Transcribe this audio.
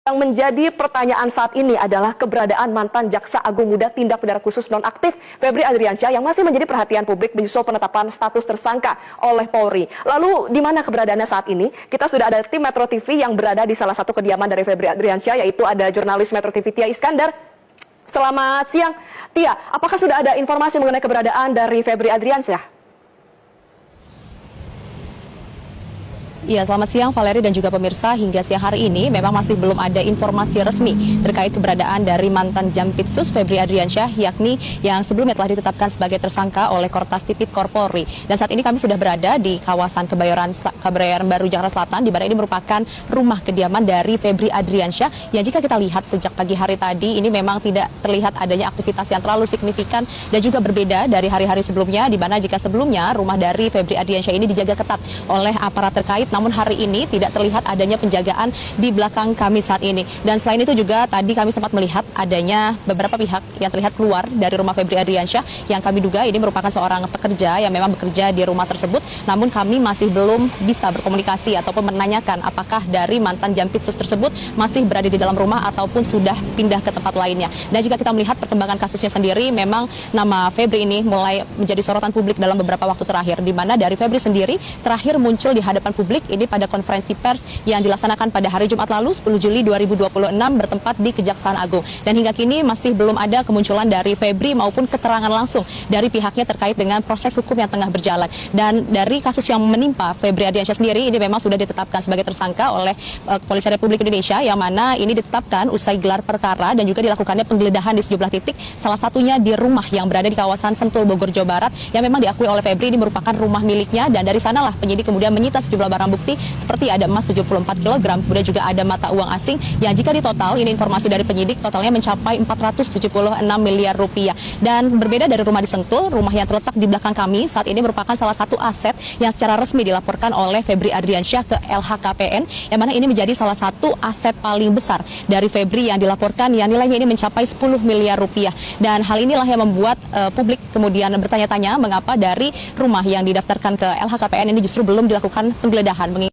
Yang menjadi pertanyaan saat ini adalah keberadaan mantan Jaksa Agung Muda Tindak Pidana Khusus Nonaktif Febri Adriansyah yang masih menjadi perhatian publik menyusul penetapan status tersangka oleh Polri. Lalu di mana keberadaannya saat ini? Kita sudah ada tim Metro TV yang berada di salah satu kediaman dari Febri Adriansyah, yaitu ada jurnalis Metro TV Tia Iskandar. Selamat siang, Tia. Apakah sudah ada informasi mengenai keberadaan dari Febri Adriansyah? Iya, selamat siang Valeri dan juga pemirsa. Hingga siang hari ini memang masih belum ada informasi resmi terkait keberadaan dari mantan Jampitsus Febri Adriansyah, yakni yang sebelumnya telah ditetapkan sebagai tersangka oleh Kortas Tipikor Polri. Dan saat ini kami sudah berada di kawasan Kebayoran Baru Jakarta Selatan, di mana ini merupakan rumah kediaman dari Febri Adriansyah yang jika kita lihat sejak pagi hari tadi ini memang tidak terlihat adanya aktivitas yang terlalu signifikan dan juga berbeda dari hari-hari sebelumnya, di mana jika sebelumnya rumah dari Febri Adriansyah ini dijaga ketat oleh aparat terkait. Namun hari ini tidak terlihat adanya penjagaan di belakang kami saat ini. Dan selain itu juga tadi kami sempat melihat adanya beberapa pihak yang terlihat keluar dari rumah Febri Adriansyah yang kami duga ini merupakan seorang pekerja yang memang bekerja di rumah tersebut. Namun kami masih belum bisa berkomunikasi ataupun menanyakan apakah dari mantan Jampitsus tersebut masih berada di dalam rumah ataupun sudah pindah ke tempat lainnya. Dan jika kita melihat perkembangan kasusnya sendiri, memang nama Febri ini mulai menjadi sorotan publik dalam beberapa waktu terakhir, di mana dari Febri sendiri terakhir muncul di hadapan publik ini pada konferensi pers yang dilaksanakan pada hari Jumat lalu 10 Juli 2026 bertempat di Kejaksaan Agung. Dan hingga kini masih belum ada kemunculan dari Febri maupun keterangan langsung dari pihaknya terkait dengan proses hukum yang tengah berjalan. Dan dari kasus yang menimpa Febri Adriansyah sendiri ini memang sudah ditetapkan sebagai tersangka oleh Kepolisian Republik Indonesia, yang mana ini ditetapkan usai gelar perkara dan juga dilakukannya penggeledahan di sejumlah titik, salah satunya di rumah yang berada di kawasan Sentul, Bogor, Jawa Barat, yang memang diakui oleh Febri ini merupakan rumah miliknya. Dan dari sanalah penyidik kemudian menyita sejumlah barang bukti seperti ada emas 74 kg, kemudian juga ada mata uang asing yang jika ditotal, ini informasi dari penyidik, totalnya mencapai 476 miliar rupiah. Dan berbeda dari rumah di Sentul, rumah yang terletak di belakang kami saat ini merupakan salah satu aset yang secara resmi dilaporkan oleh Febri Adriansyah ke LHKPN, yang mana ini menjadi salah satu aset paling besar dari Febri yang dilaporkan, yang nilainya ini mencapai 10 miliar rupiah. Dan hal inilah yang membuat publik kemudian bertanya-tanya mengapa dari rumah yang didaftarkan ke LHKPN ini justru belum dilakukan penggeledahan.